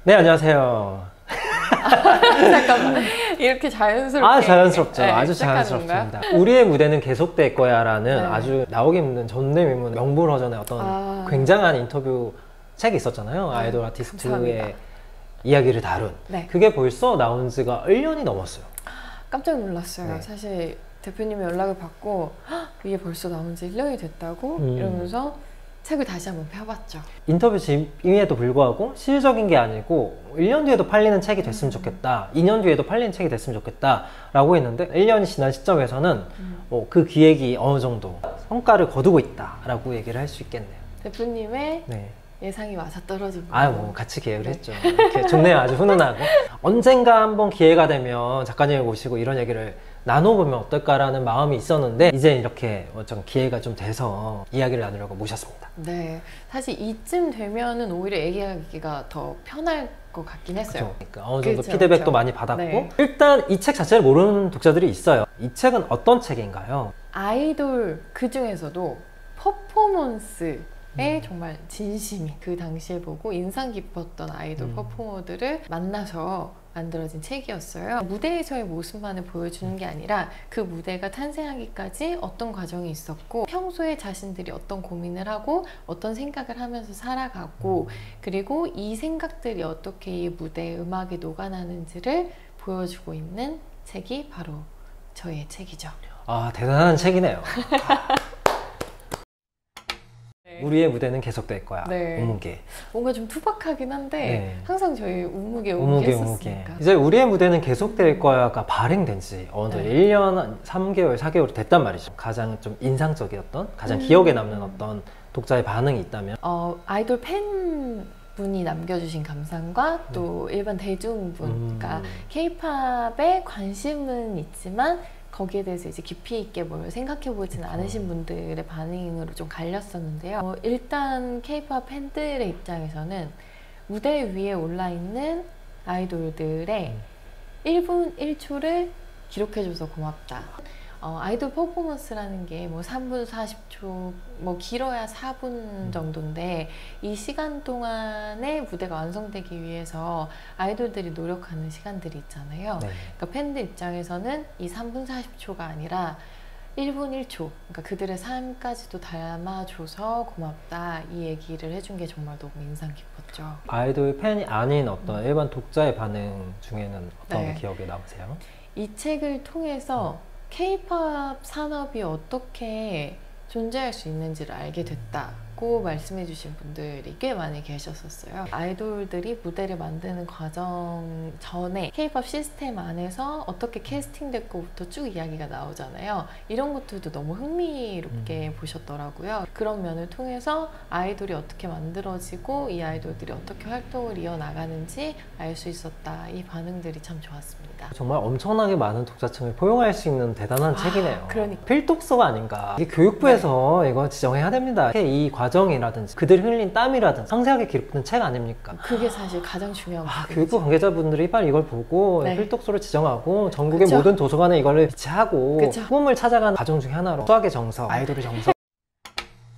네, 안녕하세요. 잠깐만. 이렇게 자연스럽게. 자연스럽죠. 네, 아주 자연스럽습니다. 우리의 무대는 계속될 거야 라는 네. 아주 나오기 힘든 전내미문 명불허전의 어떤 굉장한 인터뷰 책이 있었잖아요. 아이돌 아티스트의 감사합니다. 이야기를 다룬. 네. 그게 벌써 나온 지가 1년이 넘었어요. 깜짝 놀랐어요. 네. 사실 대표님의 연락을 받고 이게 벌써 나온 지 1년이 됐다고? 이러면서 책을 다시 한번 펴봤죠. 인터뷰 임에도 불구하고 시의적인 게 아니고 1년 뒤에도 팔리는 책이 됐으면 좋겠다, 2년 뒤에도 팔리는 책이 됐으면 좋겠다 라고 했는데 1년이 지난 시점에서는 그 기획이 어느 정도 성과를 거두고 있다 라고 얘기를 할 수 있겠네요. 대표님의 네. 예상이 맞아떨어진 거예요. 뭐 같이 기획을 했죠. 이렇게 좋네요. 아주 훈훈하고. 언젠가 한번 기회가 되면 작가님을 모시고 이런 얘기를 나눠보면 어떨까라는 마음이 있었는데 이제 이렇게 좀 기회가 좀 돼서 이야기를 나누려고 모셨습니다. 네, 사실 이쯤 되면은 오히려 얘기하기가 더 편할 것 같긴 했어요. 그러니까 어느 정도 그쵸, 피드백도 그쵸. 많이 받았고 네. 일단 이 책 자체를 모르는 독자들이 있어요. 이 책은 어떤 책인가요? 아이돌 그 중에서도 퍼포먼스에 정말 진심이 그 당시에 보고 인상 깊었던 아이돌 퍼포머들을 만나서 만들어진 책이었어요. 무대에서의 모습만을 보여주는 게 아니라 그 무대가 탄생하기까지 어떤 과정이 있었고 평소에 자신들이 어떤 고민을 하고 어떤 생각을 하면서 살아가고 그리고 이 생각들이 어떻게 이 무대의 음악에 녹아나는지를 보여주고 있는 책이 바로 저의 책이죠. 대단한 책이네요. 우리의 무대는 계속될 거야. 네. 우무개. 뭔가 좀 투박하긴 한데 네. 항상 저희 우무개 우무개. 했었으니까. 이제 우리의 무대는 계속될 거야가 발행된 지 어느 네. 1년 3개월 4개월이 됐단 말이죠. 가장 좀 인상적이었던 가장 기억에 남는 어떤 독자의 반응이 있다면 아이돌 팬분이 남겨주신 감상과 또 일반 대중분, 그러니까 K-팝에 관심은 있지만 거기에 대해서 이제 깊이 있게 뭘 생각해 보지는 않으신 분들의 반응으로 좀 갈렸었는데요. 일단 K-팝 팬들의 입장에서는 무대 위에 올라 있는 아이돌들의 1분 1초를 기록해줘서 고맙다. 아이돌 퍼포먼스라는 게 뭐 3분 40초, 뭐 길어야 4분 정도인데 이 시간 동안에 무대가 완성되기 위해서 아이돌들이 노력하는 시간들이 있잖아요. 네. 그러니까 팬들 입장에서는 이 3분 40초가 아니라 1분 1초, 그러니까 그들의 삶까지도 담아줘서 고맙다 이 얘기를 해준 게 정말 너무 인상 깊었죠. 아이돌 팬이 아닌 어떤 일반 독자의 반응 중에는 어떤 네. 기억에 남으세요? 이 책을 통해서 K-팝 산업이 어떻게 존재할 수 있는지를 알게 됐다고 말씀해 주신 분들이 꽤 많이 계셨었어요. 아이돌들이 무대를 만드는 과정 전에 K-팝 시스템 안에서 어떻게 캐스팅됐고부터 쭉 이야기가 나오잖아요. 이런 것들도 너무 흥미롭게 보셨더라고요. 그런 면을 통해서 아이돌이 어떻게 만들어지고 이 아이돌들이 어떻게 활동을 이어나가는지 알 수 있었다. 이 반응들이 참 좋았습니다. 정말 엄청나게 많은 독자층을 포용할 수 있는 대단한 책이네요. 그러니까. 필독서가 아닌가. 이게 교육부에서 이거 지정해야 됩니다. 이 과정이라든지 그들이 흘린 땀이라든지 상세하게 기록된 책 아닙니까? 그게 사실 가장 중요한 부분이죠. 교육부 관계자분들이 빨리 이걸 보고 네. 필독서를 지정하고 전국의 그쵸? 모든 도서관에 이걸 비치하고 그쵸? 꿈을 찾아가는 과정 중에 하나로 수학의 정석, 아이돌의 정석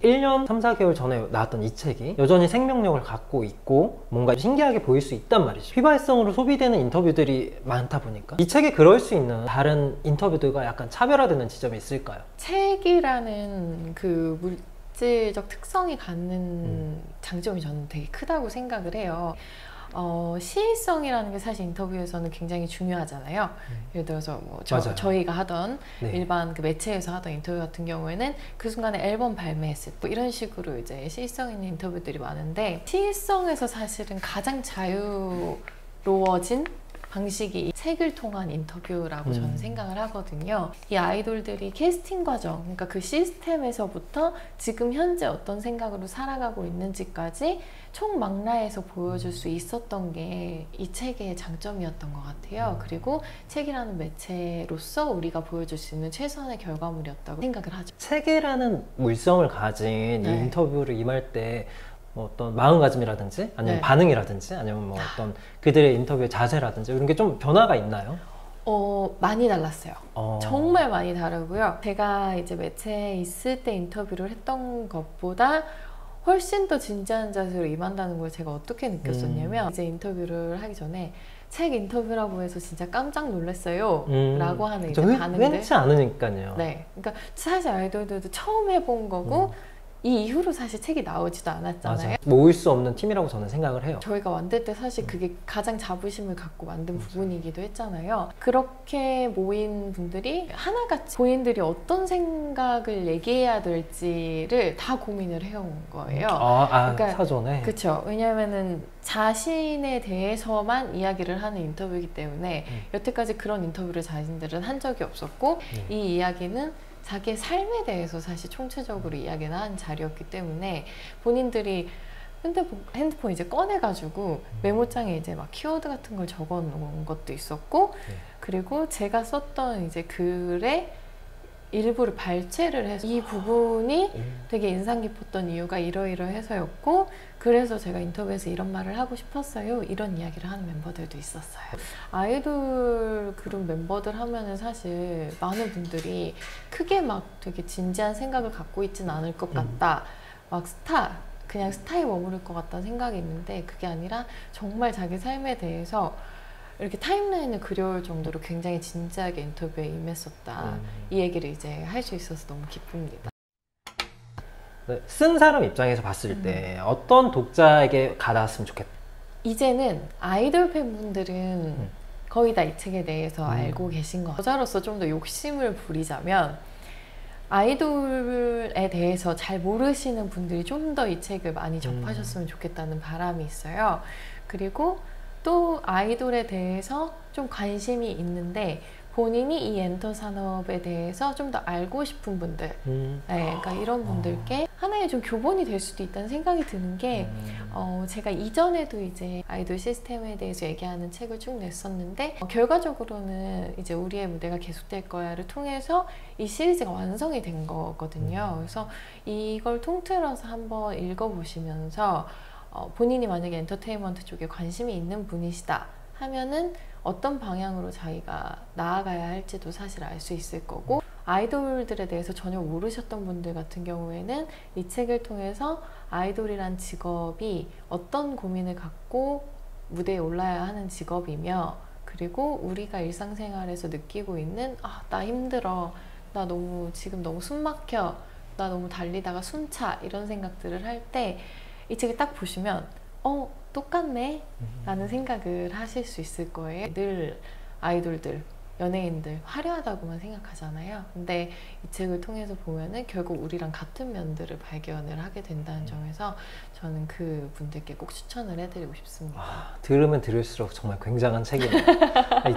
1년 3, 4개월 전에 나왔던 이 책이 여전히 생명력을 갖고 있고 뭔가 신기하게 보일 수 있단 말이죠. 휘발성으로 소비되는 인터뷰들이 많다 보니까 이 책에 그럴 수 있는 다른 인터뷰들과 약간 차별화되는 지점이 있을까요? 책이라는 그 물질적 특성이 갖는 장점이 저는 되게 크다고 생각을 해요. 시의성이라는 게 사실 인터뷰에서는 굉장히 중요하잖아요. 예를 들어서 뭐 저희가 하던 네. 일반 그 매체에서 하던 인터뷰 같은 경우에는 그 순간에 앨범 발매했을 때 이런 식으로 이제 시의성 있는 인터뷰들이 많은데 시의성에서 사실은 가장 자유로워진 방식이 이 책을 통한 인터뷰라고 저는 생각을 하거든요. 이 아이돌들이 캐스팅 과정, 그러니까 그 시스템에서부터 지금 현재 어떤 생각으로 살아가고 있는지까지 총망라해서 보여줄 수 있었던 게 이 책의 장점이었던 것 같아요. 그리고 책이라는 매체로서 우리가 보여줄 수 있는 최선의 결과물이었다고 생각을 하죠. 책이라는 물성을 가진 이 네. 인터뷰를 임할 때 뭐 어떤 마음가짐이라든지 아니면 네. 반응이라든지 아니면 뭐 어떤 그들의 인터뷰의 자세라든지 이런 게 좀 변화가 있나요? 많이 달랐어요. 정말 많이 다르고요. 제가 이제 매체에 있을 때 인터뷰를 했던 것보다 훨씬 더 진지한 자세로 임한다는 걸 제가 어떻게 느꼈었냐면 이제 인터뷰를 하기 전에 책 인터뷰라고 해서 진짜 깜짝 놀랐어요 라고 하는 이제 반응들 흔치 않으니까요. 네, 그러니까 사실 아이돌들도 처음 해본 거고 이 이후로 사실 책이 나오지도 않았잖아요. 맞아. 모을 수 없는 팀이라고 저는 생각을 해요. 저희가 만들 때 사실 그게 가장 자부심을 갖고 만든 부분이기도 했잖아요. 그렇게 모인 분들이 하나같이 본인들이 어떤 생각을 얘기해야 될지를 다 고민을 해온 거예요. 그러니까, 사전에? 그렇죠. 왜냐하면은 자신에 대해서만 이야기를 하는 인터뷰이기 때문에 여태까지 그런 인터뷰를 자신들은 한 적이 없었고 이 이야기는 자기의 삶에 대해서 사실 총체적으로 이야기를 한 자리였기 때문에 본인들이 핸드폰 이제 꺼내가지고 메모장에 이제 막 키워드 같은 걸 적어 놓은 것도 있었고 그리고 제가 썼던 이제 글에 일부를 발췌를 해서 이 부분이 되게 인상 깊었던 이유가 이러이러해서였고 그래서 제가 인터뷰에서 이런 말을 하고 싶었어요 이런 이야기를 하는 멤버들도 있었어요. 아이돌 그룹 멤버들 하면은 사실 많은 분들이 크게 막 되게 진지한 생각을 갖고 있진 않을 것 같다 막 그냥 스타에 머무를 것 같다는 생각이 있는데 그게 아니라 정말 자기 삶에 대해서 이렇게 타임라인을 그려올 정도로 굉장히 진지하게 인터뷰에 임했었다. 이 얘기를 이제 할 수 있어서 너무 기쁩니다. 네, 쓴 사람 입장에서 봤을 때 어떤 독자에게 가닿았으면 좋겠다? 이제는 아이돌 팬분들은 거의 다 이 책에 대해서 알고 계신 것 같아요. 저자로서 좀 더 욕심을 부리자면 아이돌에 대해서 잘 모르시는 분들이 좀 더 이 책을 많이 접하셨으면 좋겠다는 바람이 있어요. 그리고 또 아이돌에 대해서 좀 관심이 있는데 본인이 이 엔터 산업에 대해서 좀 더 알고 싶은 분들 네, 그러니까 이런 분들께 하나의 좀 교본이 될 수도 있다는 생각이 드는 게 제가 이전에도 이제 아이돌 시스템에 대해서 얘기하는 책을 쭉 냈었는데 결과적으로는 이제 우리의 무대가 계속될 거야를 통해서 이 시리즈가 완성이 된 거거든요. 그래서 이걸 통틀어서 한번 읽어보시면서 본인이 만약에 엔터테인먼트 쪽에 관심이 있는 분이시다 하면은 어떤 방향으로 자기가 나아가야 할지도 사실 알 수 있을 거고 아이돌들에 대해서 전혀 모르셨던 분들 같은 경우에는 이 책을 통해서 아이돌이란 직업이 어떤 고민을 갖고 무대에 올라야 하는 직업이며 그리고 우리가 일상생활에서 느끼고 있는 나 힘들어 나 지금 너무 숨 막혀 나 너무 달리다가 숨차 이런 생각들을 할 때 이 책을 딱 보시면 똑같네 라는 생각을 하실 수 있을 거예요. 늘 아이돌들, 연예인들 화려하다고만 생각하잖아요. 근데 이 책을 통해서 보면은 결국 우리랑 같은 면들을 발견을 하게 된다는 점에서 저는 그 분들께 꼭 추천을 해드리고 싶습니다. 들으면 들을수록 정말 굉장한 책이네요.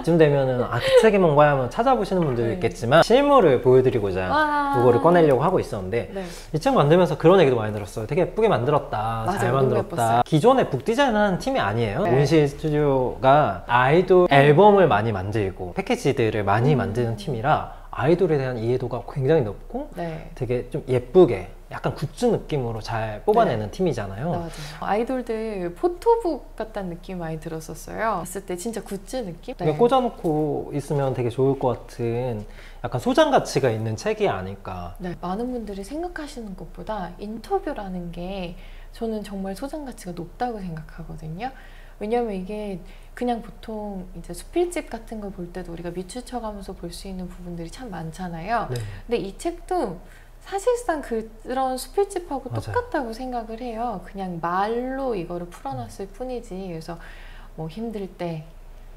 이쯤 되면은 그 책이 뭔가 하면 찾아보시는 분들도 있겠지만 실물을 보여드리고자 이거를 꺼내려고 하고 있었는데 이 책 만들면서 그런 얘기도 많이 들었어요. 되게 예쁘게 만들었다. 맞아요, 잘 만들었다. 기존에 북디자인하는 팀이 아니에요. 온실 스튜디오가 아이돌 앨범을 많이 만들고 패키지들을 많이 만드는 팀이라 아이돌에 대한 이해도가 굉장히 높고 되게 좀 예쁘게 약간 굿즈 느낌으로 잘 뽑아내는 팀이잖아요. 맞아요. 아이돌들 포토북 같다는 느낌이 많이 들었었어요. 봤을 때 진짜 굿즈 느낌? 꽂아놓고 있으면 되게 좋을 것 같은 약간 소장 가치가 있는 책이 아닐까. 많은 분들이 생각하시는 것보다 인터뷰라는 게 저는 정말 소장 가치가 높다고 생각하거든요. 왜냐면 이게 그냥 보통 이제 수필집 같은 걸 볼 때도 우리가 밑추쳐가면서 볼 수 있는 부분들이 참 많잖아요. 근데 이 책도 사실상 그런 수필집하고 똑같다고 생각을 해요. 그냥 말로 이거를 풀어놨을 뿐이지. 그래서 뭐 힘들 때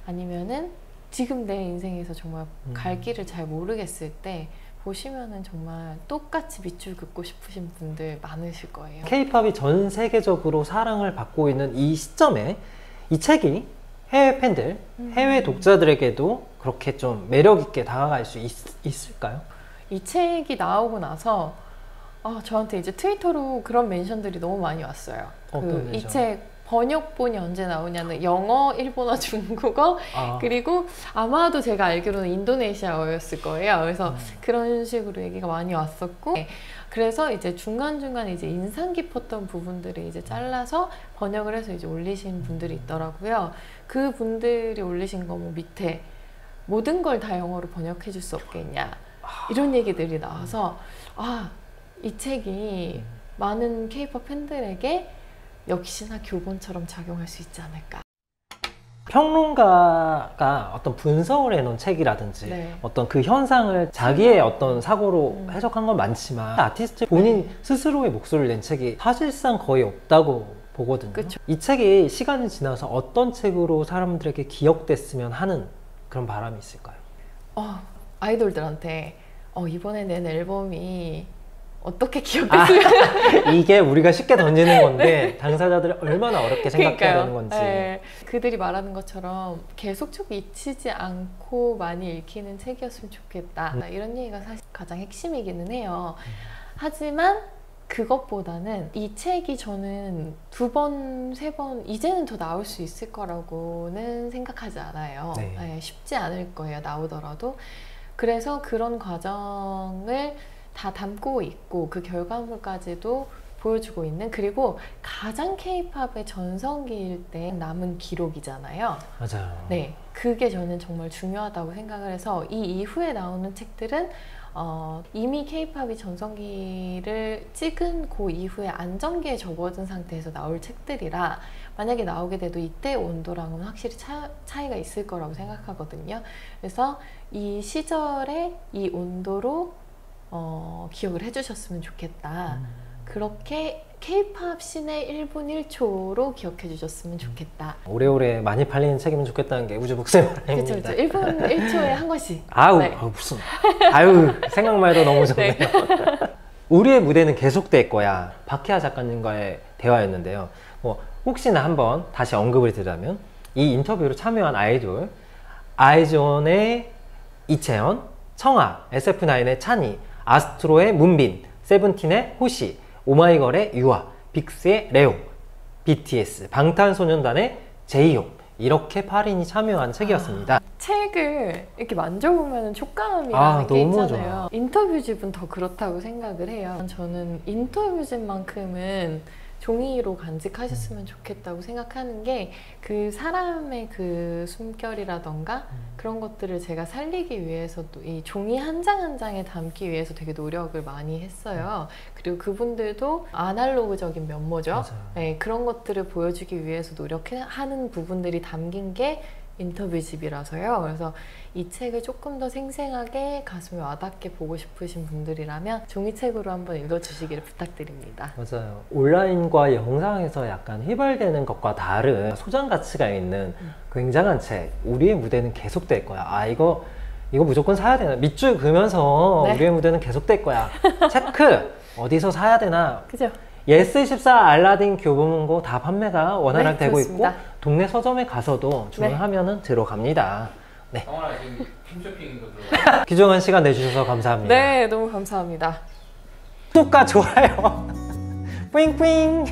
아니면은 지금 내 인생에서 정말 갈 길을 잘 모르겠을 때 보시면은 정말 똑같이 밑줄 긋고 싶으신 분들 많으실 거예요. K-팝이 전 세계적으로 사랑을 받고 있는 이 시점에 이 책이 해외 팬들, 해외 독자들에게도 그렇게 좀 매력 있게 다가갈 수 있을까요? 이 책이 나오고 나서 저한테 이제 트위터로 그런 멘션들이 너무 많이 왔어요. 이 책 번역본이 언제 나오냐는 영어, 일본어, 중국어 그리고 아마도 제가 알기로는 인도네시아어였을 거예요. 그래서 그런 식으로 얘기가 많이 왔었고 그래서 이제 중간중간 이제 인상 깊었던 부분들을 이제 잘라서 번역을 해서 이제 올리신 분들이 있더라고요. 그 분들이 올리신 거 뭐 밑에 모든 걸 다 영어로 번역해 줄 수 없겠냐 이런 얘기들이 나와서 이 책이 많은 K-pop 팬들에게 역시나 교본처럼 작용할 수 있지 않을까. 평론가가 어떤 분석을 해놓은 책이라든지 네. 어떤 그 현상을 자기의 어떤 사고로 해석한 건 많지만 아티스트 본인 스스로의 목소리를 낸 책이 사실상 거의 없다고 보거든요. 그쵸. 이 책이 시간이 지나서 어떤 책으로 사람들에게 기억됐으면 하는 그런 바람이 있을까요? 아이돌들한테 이번에 낸 앨범이 어떻게 기억됐으면 이게 우리가 쉽게 던지는 건데 당사자들이 얼마나 어렵게 생각해야 되는 건지. 네. 그들이 말하는 것처럼 계속적으로 잊히지 않고 많이 읽히는 책이었으면 좋겠다. 이런 얘기가 사실 가장 핵심이기는 해요. 하지만 그것보다는 이 책이 저는 2번, 3번 이제는 더 나올 수 있을 거라고는 생각하지 않아요. 네. 네, 쉽지 않을 거예요, 나오더라도. 그래서 그런 과정을 다 담고 있고 그 결과물까지도 보여주고 있는, 그리고 가장 K-팝의 전성기일 때 남은 기록이잖아요. 맞아요. 네, 그게 저는 정말 중요하다고 생각을 해서 이 이후에 나오는 책들은 이미 K-팝이 전성기를 찍은 그 이후에 안정기에 접어든 상태에서 나올 책들이라 만약에 나오게 돼도 이때 온도랑은 확실히 차이가 있을 거라고 생각하거든요. 그래서 이 시절의 이 온도로 기억을 해주셨으면 좋겠다. 그렇게 K-팝 신의 1분 1초로 기억해 주셨으면 좋겠다. 오래오래 많이 팔리는 책이면 좋겠다는 게 우주복스의 바람입니다. 그렇죠. 1분 1초에 한 권씩. 아우, 네. 무슨 생각만 해도 너무 좋네요. 네. 우리의 무대는 계속될 거야. 박혜아 작가님과의 대화였는데요. 혹시나 한번 다시 언급을 드리자면 이 인터뷰로 참여한 아이돌 아이즈원의 이채연, 청아, SF9의 찬이, 아스트로의 문빈, 세븐틴의 호시, 오마이걸의 유아, 빅스의 레오, BTS, 방탄소년단의 제이홉, 이렇게 8인이 참여한 책이었습니다. 책을 이렇게 만져보면 촉감이라는 게 너무 있잖아요. 좋아. 인터뷰집은 더 그렇다고 생각을 해요. 저는 인터뷰집만큼은 종이로 간직하셨으면 좋겠다고 생각하는 게 그 사람의 그 숨결이라던가 그런 것들을 제가 살리기 위해서도 이 종이 한 장 한 장에 담기 위해서 되게 노력을 많이 했어요. 그리고 그분들도 아날로그적인 면모죠. 맞아요. 네, 그런 것들을 보여주기 위해서 노력하는 부분들이 담긴 게 인터뷰집이라서요. 그래서 이 책을 조금 더 생생하게 가슴에 와닿게 보고 싶으신 분들이라면 종이책으로 한번 읽어주시기를 부탁드립니다. 맞아요. 온라인과 영상에서 약간 휘발되는 것과 다른 소장 가치가 있는 굉장한 책. 우리의 무대는 계속될 거야. 이거 무조건 사야 되나? 밑줄 그으면서 네. 우리의 무대는 계속될 거야. 체크! 어디서 사야 되나? 그죠? 예스24, 알라딘, 교보문고 다 판매가 원활하게 네, 되고 그렇습니다. 있고 동네 서점에 가서도 주문하면은 들어갑니다. 네. 성원아 지금 홈쇼핑도 들어가. 귀중한 시간 내주셔서 감사합니다. 네, 너무 감사합니다. 구독과 좋아요 뿌잉뿌잉